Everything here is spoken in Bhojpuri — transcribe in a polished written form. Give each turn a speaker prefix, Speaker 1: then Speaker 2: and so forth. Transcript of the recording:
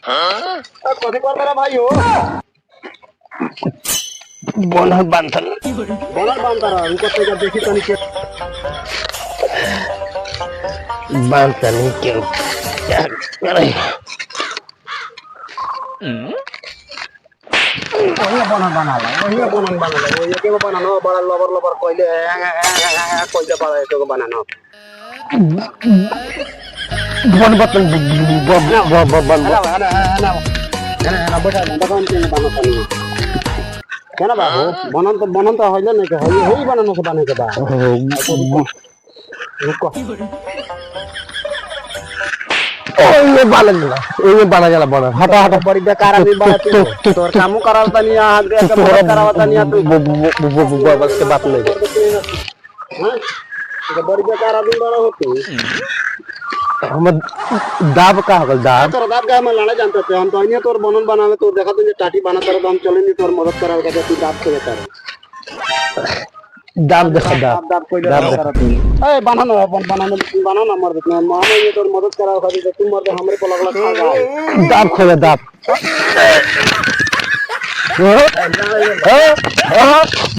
Speaker 1: कथी कर रहा भाई हो
Speaker 2: बोनर बांधल
Speaker 1: बोनर बांध रहा रुको तो जब देखी तनी के
Speaker 2: बांधता नहीं क्यों क्या करे
Speaker 1: वही बोनर बना ला वही के बनानो बड़ा लबर लबर कोइले कोइले बड़ा एक को बनानो
Speaker 2: बोन बतन बन
Speaker 1: ना बेटा दुकान के बनानो पानी केना बा हो बनन तो होइले नहीं के होई बनानो से बने के बा रुको
Speaker 2: ये बाला गला बोनर हटा हटा
Speaker 1: बड़ी बेकार आदमी बड़ा तू तोर काम करावता नहीं हाथ दे के बड़ा करावता नहीं तू
Speaker 2: बस के बात नहीं
Speaker 1: हां तो बड़ी बेकार आदमी बड़ा हो तू
Speaker 2: हम दाब का होगल दाब
Speaker 1: तोर बाप का हम लाना जानते थे हम तो इन्हें तोर बनन बनावे तो देखा तो टाटी बना तर हम चले नहीं तोर मदद करावे के तू दाब के कर
Speaker 2: दाब देखा
Speaker 1: दाब कोई करा तू ए बनाना मर दे हम ये तोर मदद करावे खातिर तू मर दे हमरे पर लगला खा जाए
Speaker 2: दाब खोले दाब